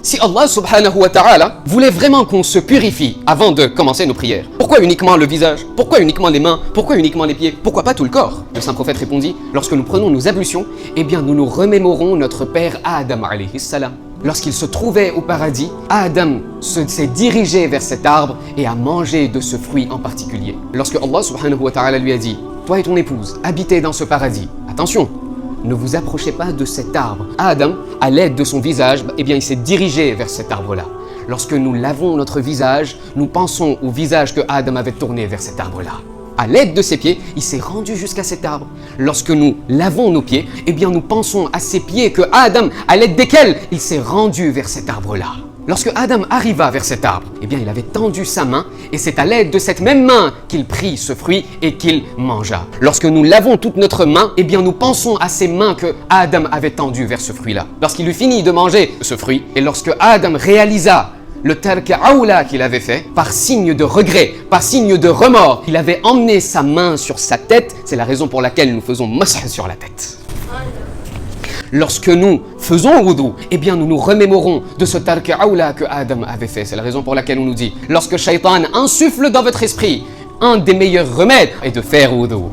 Si Allah subhanahu wa ta'ala voulait vraiment qu'on se purifie avant de commencer nos prières, pourquoi uniquement le visage? Pourquoi uniquement les mains? Pourquoi uniquement les pieds? Pourquoi pas tout le corps? Le saint prophète répondit, lorsque nous prenons nos ablutions, eh bien nous nous remémorons notre père Adam alayhi salam. Lorsqu'il se trouvait au paradis, Adam s'est dirigé vers cet arbre et a mangé de ce fruit en particulier. Lorsque Allah subhanahu wa ta'ala lui a dit, toi et ton épouse, habitez dans ce paradis, attention, ne vous approchez pas de cet arbre. Adam, à l'aide de son visage, eh bien, il s'est dirigé vers cet arbre-là. Lorsque nous lavons notre visage, nous pensons au visage que Adam avait tourné vers cet arbre-là. À l'aide de ses pieds, il s'est rendu jusqu'à cet arbre. Lorsque nous lavons nos pieds, eh bien, nous pensons à ces pieds que Adam, à l'aide desquels il s'est rendu vers cet arbre-là. Lorsque Adam arriva vers cet arbre, eh bien, il avait tendu sa main et c'est à l'aide de cette même main qu'il prit ce fruit et qu'il mangea. Lorsque nous lavons toute notre main, eh bien, nous pensons à ces mains que Adam avait tendues vers ce fruit-là. Lorsqu'il eut fini de manger ce fruit et lorsque Adam réalisa le tark aoula qu'il avait fait, par signe de regret, par signe de remords, il avait emmené sa main sur sa tête. C'est la raison pour laquelle nous faisons masah sur la tête. Lorsque nous faisons wudu, eh bien nous nous remémorons de ce tark aoula que Adam avait fait. C'est la raison pour laquelle on nous dit, lorsque Shaitan insuffle dans votre esprit, un des meilleurs remèdes est de faire wudu.